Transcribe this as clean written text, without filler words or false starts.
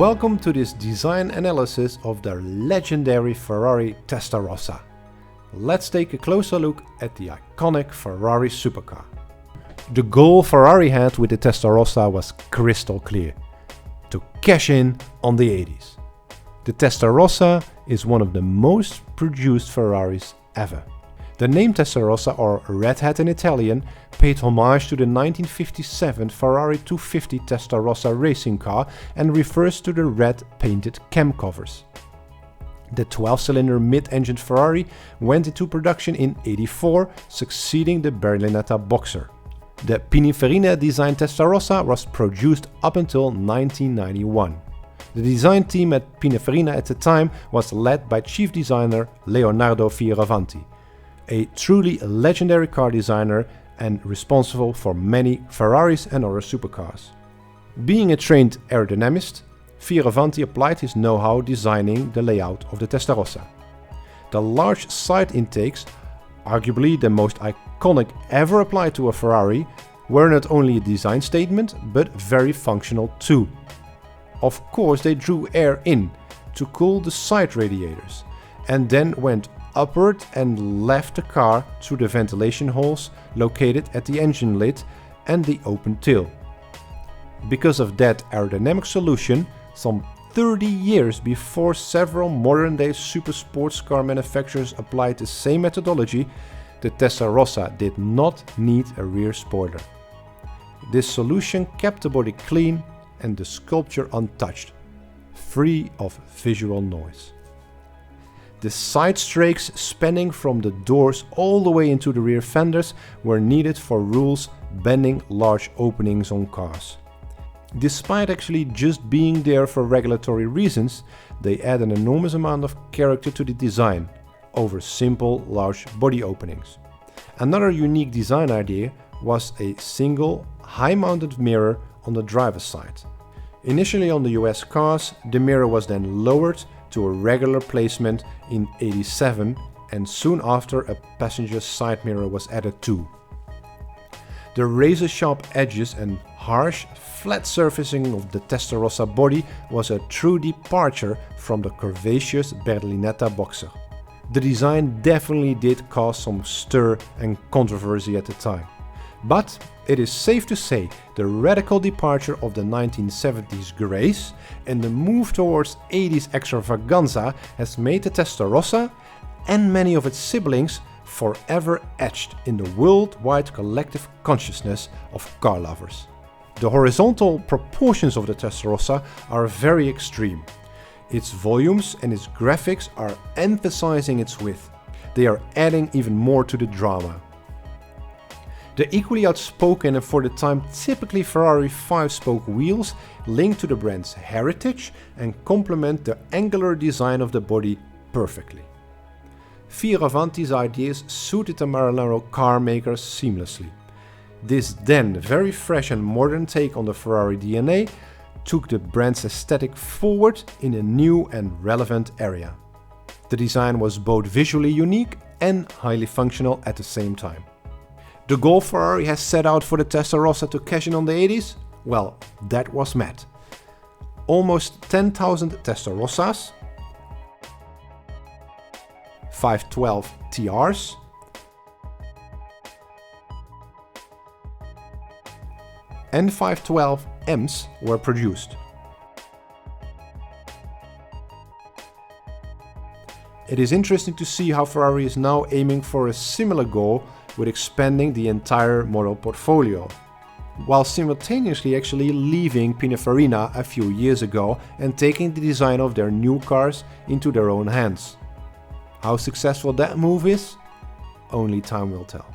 Welcome to this design analysis of the legendary Ferrari Testarossa. Let's take a closer look at the iconic Ferrari supercar. The goal Ferrari had with the Testarossa was crystal clear: to cash in on the 80s. The Testarossa is one of the most produced Ferraris ever. The name Testarossa, or Red Hat in Italian, paid homage to the 1957 Ferrari 250 Testarossa racing car and refers to the red painted cam covers. The 12-cylinder mid-engined Ferrari went into production in '84, succeeding the Berlinetta Boxer. The Pininfarina-designed Testarossa was produced up until 1991. The design team at Pininfarina at the time was led by chief designer Leonardo Fioravanti, a truly legendary car designer and responsible for many Ferraris and other supercars. Being a trained aerodynamist, Fioravanti applied his know-how designing the layout of the Testarossa. The large side intakes, arguably the most iconic ever applied to a Ferrari, were not only a design statement but very functional too. Of course, they drew air in to cool the side radiators and then went upward and left the car through the ventilation holes located at the engine lid and the open tail. Because of that aerodynamic solution, some 30 years before several modern-day super sports car manufacturers applied the same methodology, the Testarossa did not need a rear spoiler. This solution kept the body clean and the sculpture untouched, free of visual noise. The side strakes spanning from the doors all the way into the rear fenders were needed for rules banning large openings on cars. Despite actually just being there for regulatory reasons, they add an enormous amount of character to the design over simple large body openings. Another unique design idea was a single high-mounted mirror on the driver's side. Initially on the US cars, the mirror was then lowered to a regular placement in '87, and soon after a passenger side mirror was added too. The razor-sharp edges and harsh, flat surfacing of the Testarossa body was a true departure from the curvaceous Berlinetta Boxer. The design definitely did cause some stir and controversy at the time. But it is safe to say the radical departure of the 1970s grace and the move towards 80s extravaganza has made the Testarossa and many of its siblings forever etched in the worldwide collective consciousness of car lovers. The horizontal proportions of the Testarossa are very extreme. Its volumes and its graphics are emphasizing its width. They are adding even more to the drama. The equally outspoken and for the time typically Ferrari 5-spoke wheels link to the brand's heritage and complement the angular design of the body perfectly. Fioravanti's ideas suited the Maranello car makers seamlessly. This then very fresh and modern take on the Ferrari DNA took the brand's aesthetic forward in a new and relevant area. The design was both visually unique and highly functional at the same time. The goal Ferrari has set out for the Testarossa to cash in on the 80s? Well, that was met. Almost 10,000 Testarossas, 512 TRs, and 512 Ms were produced. It is interesting to see how Ferrari is now aiming for a similar goal with expanding the entire model portfolio, while simultaneously actually leaving Pininfarina a few years ago and taking the design of their new cars into their own hands. How successful that move is, only time will tell.